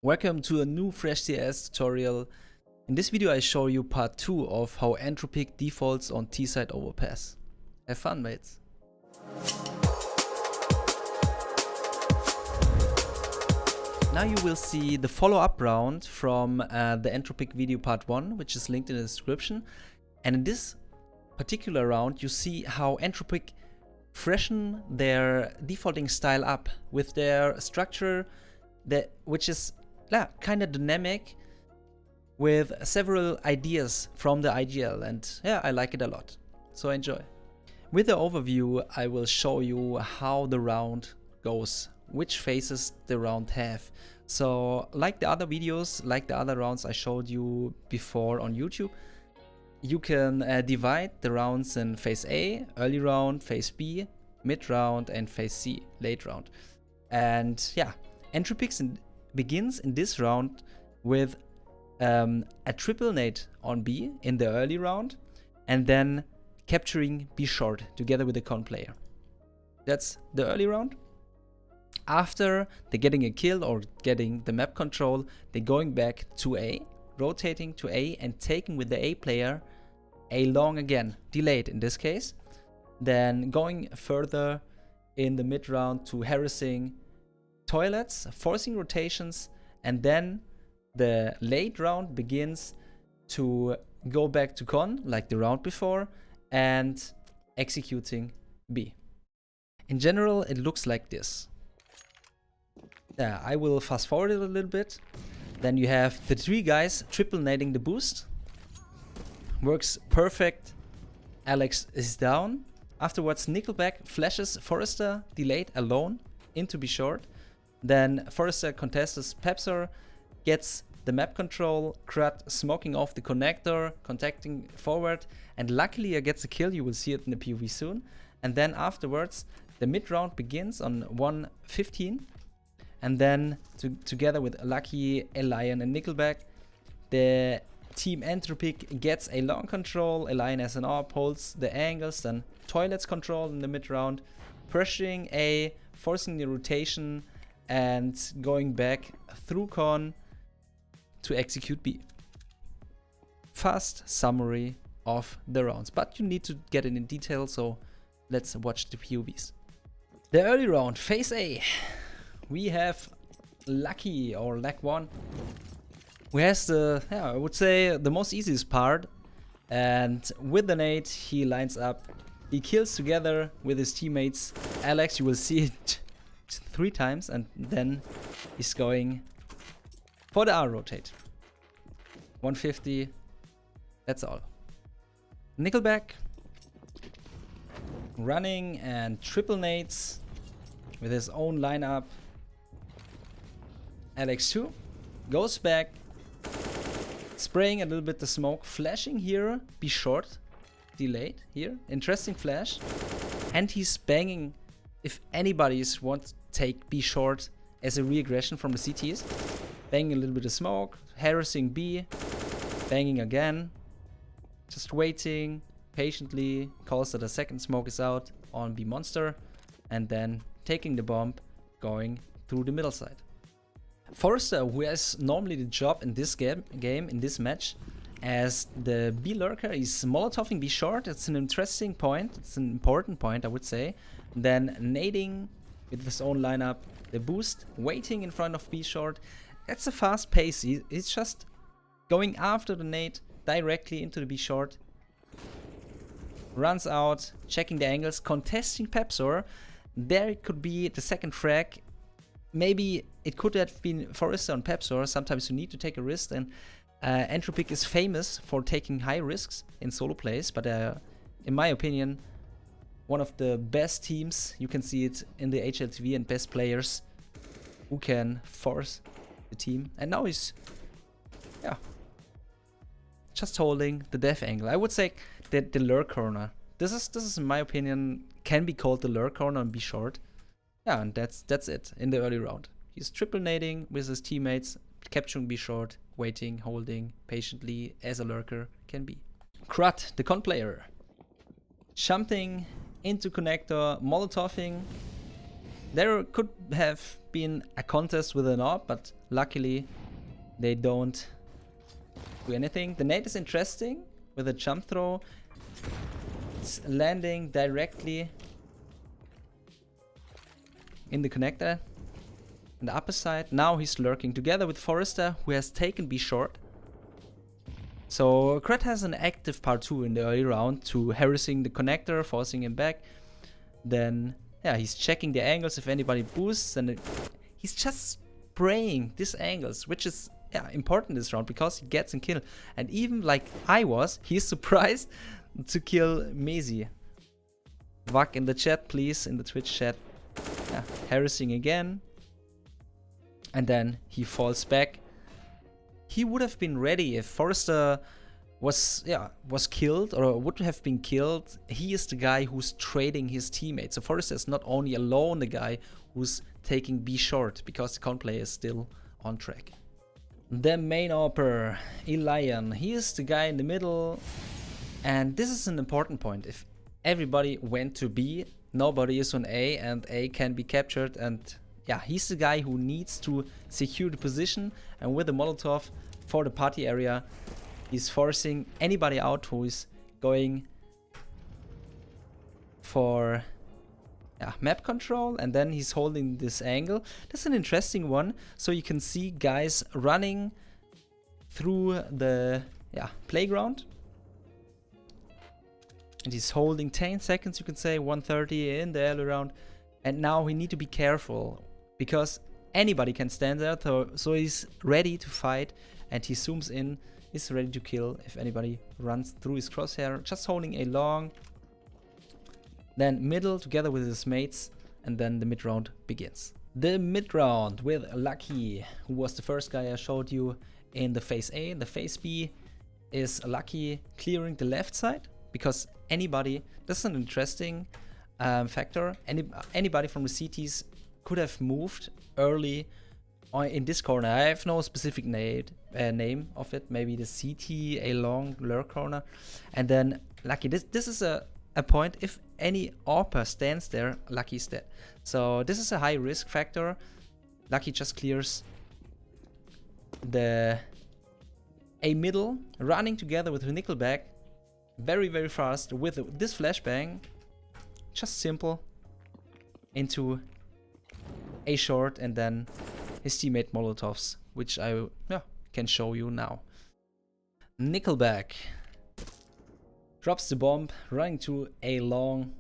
Welcome to a new fREShCS tutorial. In this video I show you part 2 of how Entropiq defaults on T-side Overpass. Have fun, mates! Now you will see the follow-up round from the Entropiq video part 1, which is linked in the description. And in this particular round you see how Entropiq freshen their defaulting style up with their structure which is kind of dynamic with several ideas from the IGL, and yeah, I like it a lot, so enjoy. With the overview I will show you how the round goes, which phases the round have. So like the other videos, like the other rounds I showed you before on YouTube, you can divide the rounds in phase A, early round, phase B, mid round, and phase C, late round. And yeah, Entropiq begins in this round with a triple nade on B in the early round, and then capturing B short together with the con player. That's the early round. After they're getting a kill or getting the map control, they're going back to A, rotating to A and taking with the A player A long again, delayed in this case. Then going further in the mid round to harassing toilets, forcing rotations, and then the late round begins to go back to con like the round before and executing B. In general it looks like this. Yeah, I will fast forward it a little bit. Then you have the three guys triple nading the boost. Works perfect. Alex is down. Afterwards Nickelback flashes fREShCS delayed alone into B short. Then fREShCS contests Pepsor, gets the map control, Krad smoking off the connector, contacting forward, and luckily gets a kill. You will see it in the POV soon. And then afterwards the mid round begins on 1:15, and then together with Lucky, Elion and Nickelback, the team Entropiq gets a long control. Elion as an AWP holds the angles, then toilets control in the mid round, pressuring A, forcing the rotation, and going back through con to execute B. Fast summary of the rounds, but you need to get it in detail, so let's watch the POVs. The early round, phase A. We have Lucky or Lack1, who has the, I would say, the most easiest part. And with the nade, he lines up, he kills together with his teammates. Alex, you will see it 3 times, and then he's going for the R rotate. 150, that's all. Nickelback running and triple nades with his own lineup. Alex 2 goes back, spraying a little bit the smoke, flashing here, B short, delayed here, interesting flash. And he's banging, if anybody's want to take B short as a reaggression from the CTs, banging a little bit of smoke, harassing B, banging again, just waiting patiently, calls that a second smoke is out on B monster, and then taking the bomb, going through the middle side. fREShCS, who has normally the job in this game in this match as the B lurker, is molotoving B short. It's an interesting point, it's an important point I would say. Then nading with his own lineup, the boost, waiting in front of B short. That's a fast pace. He's just going after the nade directly into the B short. Runs out, checking the angles, contesting Pepsor. There it could be the second frag. Maybe it could have been fREShCS on Pepsor. Sometimes you need to take a risk, and Entropiq is famous for taking high risks in solo plays, but in my opinion, one of the best teams. You can see it in the HLTV, and best players who can force the team. And now he's, just holding the death angle. I would say that the lurk corner. This is in my opinion can be called the lurk corner on B short. Yeah, and that's it in the early round. He's triple nading with his teammates, capturing B short, waiting, holding patiently as a lurker can be. Krad, the con player, jumping into connector, molotoving. There could have been a contest with an AWP, but luckily, they don't do anything. The nade is interesting with a jump throw. It's landing directly in the connector on the upper side. Now he's lurking together with fREShCS, who has taken B short. So Krad has an active part 2 in the early round to harassing the connector, forcing him back. Then yeah, he's checking the angles if anybody boosts, and he's just spraying these angles, which is important this round because he gets a kill. And even like I was, he's surprised to kill Mezi. Vak in the chat, please, in the Twitch chat. Yeah, harassing again. And then he falls back. He would have been ready if fREShCS was killed or would have been killed. He is the guy who's trading his teammates. So fREShCS is not only alone the guy who's taking B short because the con player is still on track. The main AWPer, Elian, he is the guy in the middle. And this is an important point. If everybody went to B, nobody is on A, and A can be captured. And yeah, he's the guy who needs to secure the position. And with the Molotov for the party area, he's forcing anybody out who is going for map control. And then he's holding this angle. That's an interesting one. So you can see guys running through the playground. And he's holding 10 seconds, you can say, 130 in the early round. And now we need to be careful because anybody can stand there. So he's ready to fight, and he zooms in, is ready to kill if anybody runs through his crosshair. Just holding a long, then middle together with his mates, and then the mid round begins. The mid round with Lucky, who was the first guy I showed you in the phase A. The phase B is Lucky clearing the left side. Because anybody, this is an interesting factor, anybody from the CTs could have moved early in this corner. I have no specific name of it, maybe the CT, a long lurk corner. And then Lucky, this is a point, if any AWPer stands there, Lucky's dead. So this is a high risk factor. Lucky just clears the A middle, running together with Nickelback. Very, very fast with this flashbang. Just simple. Into A short, and then his teammate Molotovs, which I can show you now. Nickelback drops the bomb, running to A long,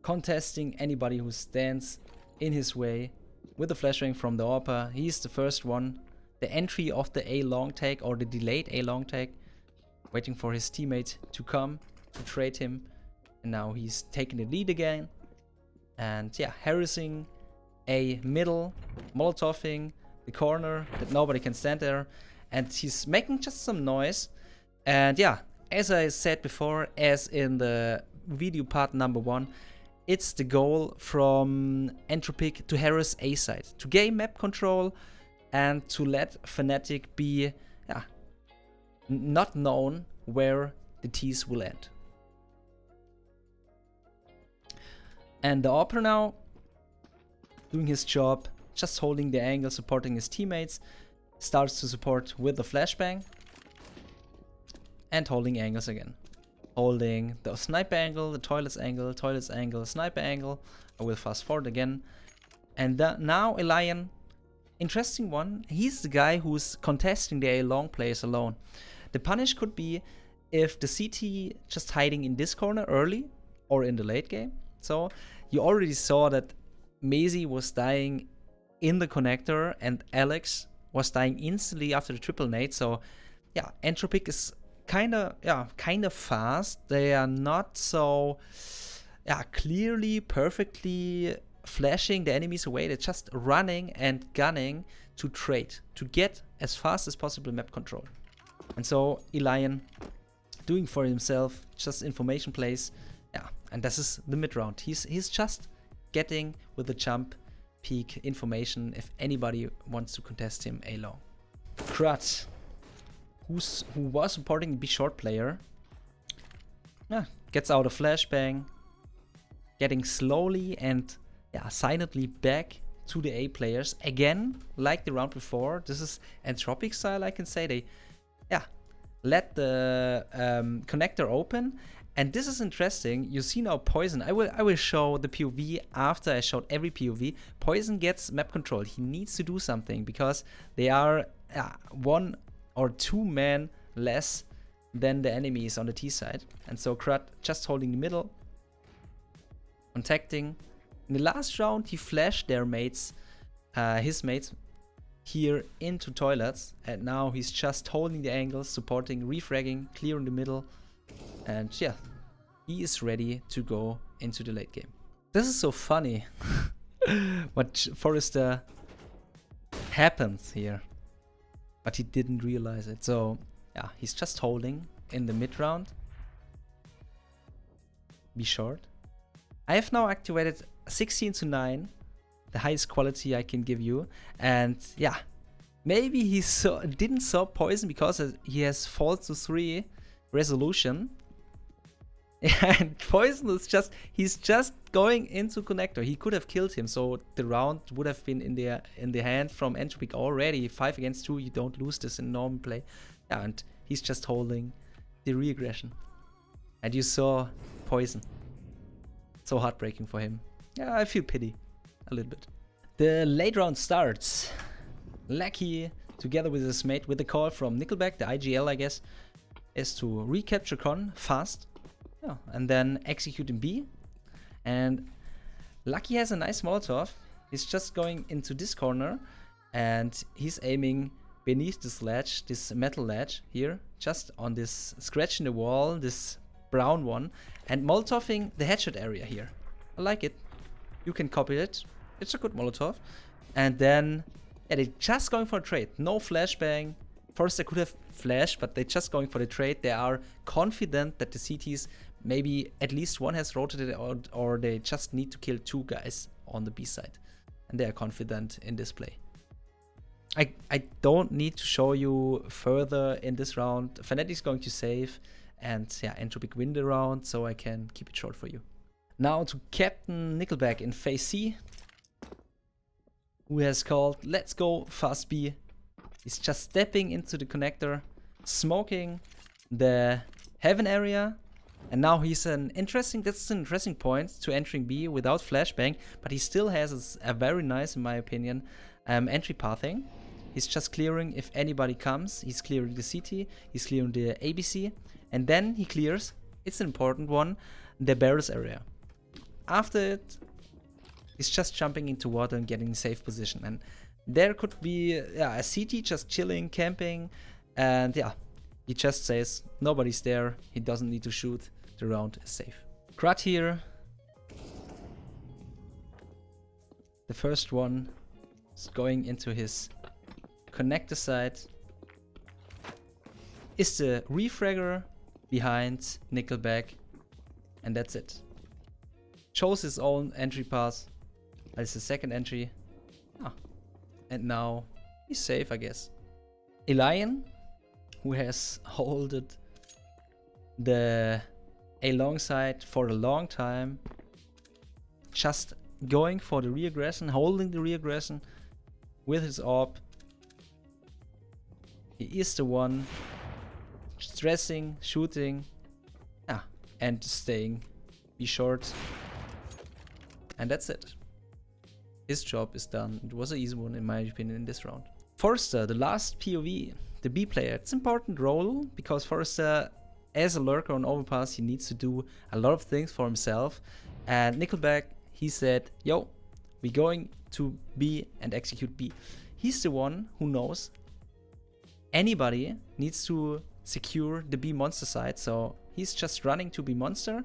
contesting anybody who stands in his way with the flashbang from the AWPer. He's the first one. The entry of the A long tag, or the delayed A long tag, waiting for his teammate to come to trade him. And now he's taking the lead again. And yeah, harassing A middle, molotoving the corner that nobody can stand there. And he's making just some noise. And yeah, as I said before, as in the video part number 1, it's the goal from Entropiq to harass A side, to gain map control and to let Fnatic be not known where the T's will end. And the AWPer now doing his job, just holding the angle, supporting his teammates, starts to support with the flashbang and holding angles again. Holding the sniper angle, the toilets angle, sniper angle. I will fast forward again. And now Elian, interesting one, he's the guy who's contesting the A long players alone. The punish could be if the CT just hiding in this corner early or in the late game. So you already saw that Mezi was dying in the connector and Alex was dying instantly after the triple nade. So yeah, Entropiq is kind of fast. They are not so clearly, perfectly flashing the enemies away. They're just running and gunning to trade, to get as fast as possible map control. And so Elian doing for himself just information plays. Yeah, and this is the mid round. He's just getting with the jump peak information if anybody wants to contest him A long. Krad, who was supporting the B short player, gets out a flashbang, getting slowly and silently back to the A players. Again, like the round before, this is Entropiq style, I can say. They, yeah, let the connector open. And this is interesting. You see now poizon. I will show the POV after I showed every POV. poizon gets map control. He needs to do something because they are 1 or 2 men less than the enemies on the T side. And so Krad just holding the middle, contacting. In the last round, he flashed their mates, his mates, here into toilets. And now he's just holding the angles, supporting, refragging, clearing the middle. And yeah, he is ready to go into the late game. This is so funny what fREShCS happens here. But he didn't realize it. So yeah, he's just holding in the mid round. Be short. I have now activated 16 to 9, the highest quality I can give you. And yeah, maybe he didn't saw poizon because he has fall to 3 resolution. And poizon is he's just going into connector. He could have killed him, so the round would have been in the hand from Entropiq already. 5 against 2, you don't lose this in normal play. Yeah, and he's just holding the reaggression. And you saw poizon. So heartbreaking for him. Yeah, I feel pity a little bit. The late round starts. Lucky, together with his mate, with the call from Nickelback, the IGL I guess, is to recapture Con fast. Yeah, and then execute in B. And Lucky has a nice Molotov. He's just going into this corner and he's aiming beneath this ledge, this metal ledge here, just on this scratch in the wall, this brown one, and Molotoving the headshot area here. I like it. You can copy it. It's a good Molotov. And then, yeah, they're just going for a trade. No flashbang. First, they could have flashed, but they're just going for the trade. They are confident that the CTs, maybe at least one has rotated, or they just need to kill 2 guys on the B side. And they are confident in this play. I don't need to show you further in this round. Fnatic is going to save, and yeah, Entropiq win the round, so I can keep it short for you. Now to Captain Nickelback in phase C, who has called, let's go fast B. He's just stepping into the connector, smoking the heaven area, and now he's an interesting point to entering B without flashbang, but he still has a very nice, in my opinion, entry pathing. He's just clearing if anybody comes. He's clearing the CT, he's clearing the ABC, and then he clears, it's an important one, the barrels area. After it, he's just jumping into water and getting safe position. And there could be a CT just chilling, camping, and yeah, he just says nobody's there, he doesn't need to shoot, the round is safe. Krad here. The first one is going into his connector side. Is the refragger behind Nickelback, and that's it. Chose his own entry path. That's the second entry. And now he's safe, I guess. Elian, who has holded the A long side for a long time, just going for the reaggression, holding the reaggression with his AWP. He is the one stressing, shooting, and staying. Be short. And that's it. His job is done. It was an easy one in my opinion in this round. fREShCS, the last POV, the B player. It's an important role because fREShCS, as a lurker on Overpass, he needs to do a lot of things for himself. And Nickelback, he said, yo, we're going to B and execute B. He's the one who knows anybody needs to secure the B monster side. So he's just running to B monster.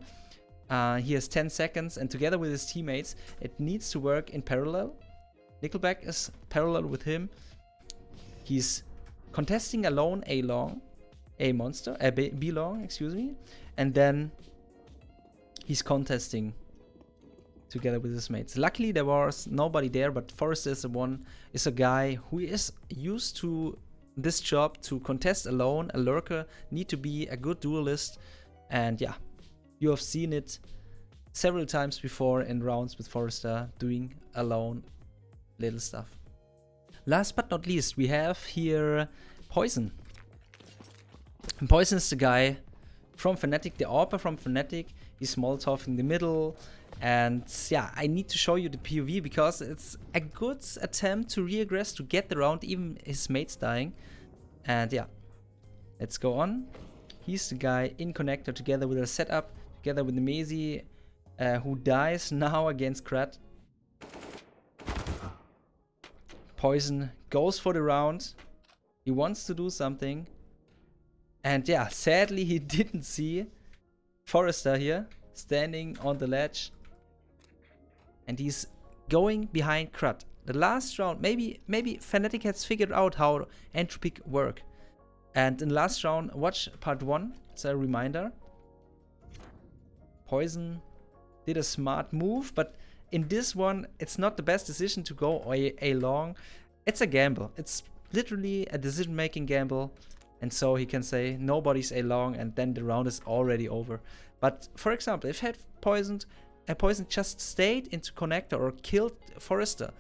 He has 10 seconds, and together with his teammates, it needs to work in parallel. Nickelback is parallel with him. He's contesting alone A long, A monster, B long, excuse me, and then he's contesting together with his mates. Luckily, there was nobody there, but fREShCS is a guy who is used to this job to contest alone. A lurker need to be a good duelist, and yeah. You have seen it several times before in rounds with fREShCS doing alone little stuff. Last but not least, we have here poizon. And poizon is the guy from Fnatic, the AWPer from Fnatic. He's Molotov in the middle. And yeah, I need to show you the POV because it's a good attempt to regress, to get the round, even his mates dying. And yeah, let's go on. He's the guy in connector together with a setup, together with the Mezi, who dies now against Krad. poizon goes for the round. He wants to do something. And yeah, sadly he didn't see fREShCS here, standing on the ledge. And he's going behind Krad. The last round, maybe Fnatic has figured out how Entropiq work. And in the last round, watch part 1, it's a reminder. poizon did a smart move, but in this one, it's not the best decision to go a long. It's a gamble. It's literally a decision-making gamble. And so he can say, nobody's a long, and then the round is already over. But for example, if had poizon just stayed into connector or killed fREShCS,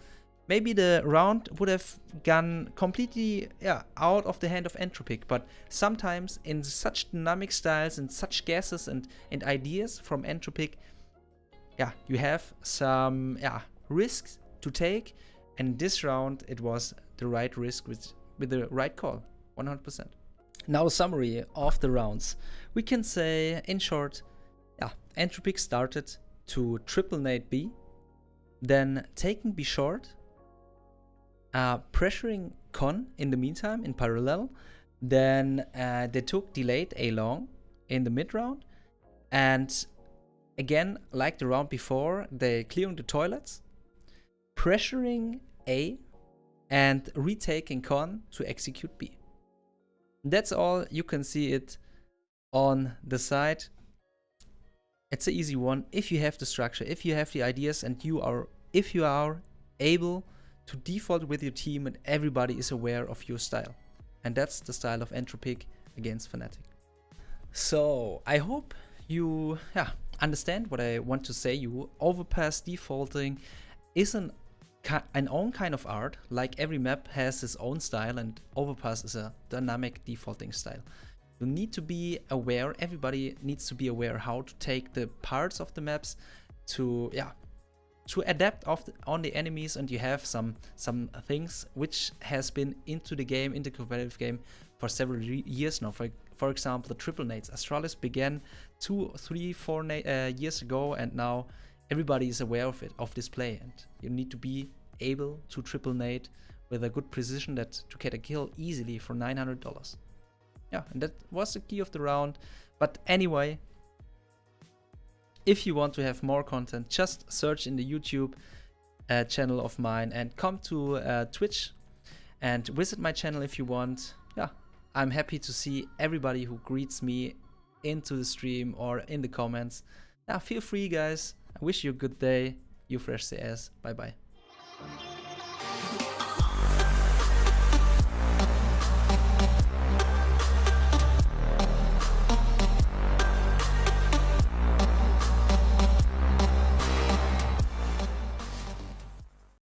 maybe the round would have gone completely out of the hand of Entropiq. But sometimes in such dynamic styles and such guesses and ideas from Entropiq, you have some risks to take. And this round, it was the right risk with the right call, 100%. Now, summary of the rounds. We can say, in short, Entropiq started to triple nade B, then taking B short, pressuring Con in the meantime, in parallel. Then they took delayed A long in the mid round. And again, like the round before, they clearing the toilets, pressuring A, and retaking Con to execute B. That's all. You can see it on the side. It's an easy one if you have the structure, if you have the ideas, and if you are able to default with your team and everybody is aware of your style. And that's the style of Entropiq against Fnatic. So I hope you understand what I want to say. You Overpass defaulting is an own kind of art. Like every map has its own style, and Overpass is a dynamic defaulting style. You need to be aware, everybody needs to be aware how to take the parts of the maps to adapt on the enemies. And you have some things which has been into the game, in the competitive game, for several years now. For example, the triple nades. Astralis began 2, 3, 4 years ago, and now everybody is aware of it, of this play. And you need to be able to triple nade with a good precision to get a kill easily for $900. Yeah, and that was the key of the round. But anyway, if you want to have more content, just search in the YouTube channel of mine and come to Twitch and visit my channel if you want. Yeah, I'm happy to see everybody who greets me into the stream or in the comments. Yeah, feel free, guys. I wish you a good day. You fREShCS. Bye bye.